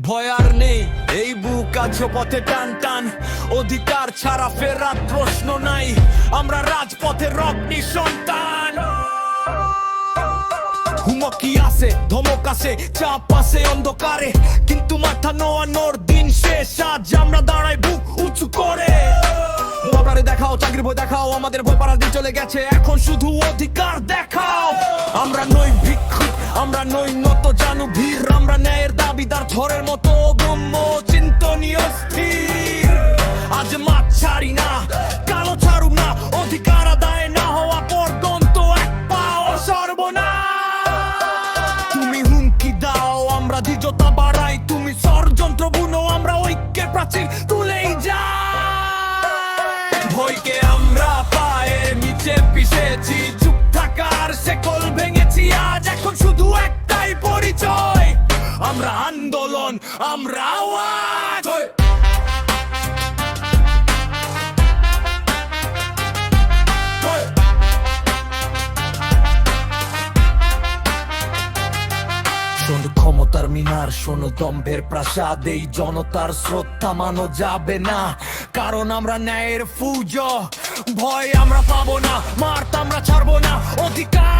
ভয় আর নেই, এই বুক আছে পথে টান টান, অধিকার ছাড়া ফেরার প্রশ্ন নাই, আমরা রাজপথের অগ্নি সন্তান। হুমকি আসে, ধমক আসে, চাপ আসে অন্ধকারে, কিন্তু মাথা নোয়ানোর দিন শেষ, আজ আমরা দাঁড়াই বুক উঁচু করে। বাবারে দেখাও, চাকরির বই দেখাও, আমাদের ভয় পাড়ার দিন চলে গেছে, এখন শুধু অধিকার দেখাও। আমরা নই ভিক্ষুক, আমরা নই নত জানু ভীর, আমরা ন্যায়ের দাবিদার, ঝড়ের মতো অগম্য চিন্তনীয় স্থির। আজ মাছ ছাড়ি না, কালো ছাড়ু না, অধিকার আদায় না হওয়া পর্যন্ত এক পাও সর্বনাশ। তুমি হুমকি দাও, আমরা দ্বিজতা বাড়াই, তুমি ষড়যন্ত্র বুনো, আমরা ঐক্যের প্রাচীর তুলেই যাই। ভয়কে আমরা পায়ের নিচে পিষেছি, চুপ থাকার শেকল ভেঙেছি, আজ এখন শুধু একটাই পরিচয়, আমরা আন্দোলন, আমরা আওয়াজ। শোনো ক্ষমতার মিনার, শোনো দম্ভের প্রাসাদ, এই জনতার স্রোত থামানো যাবে না, কারণ আমরা ন্যায়ের ফৌজ। ভয় আমরা পাবো না, মারত আমরা ছাড়বো না, অধিকার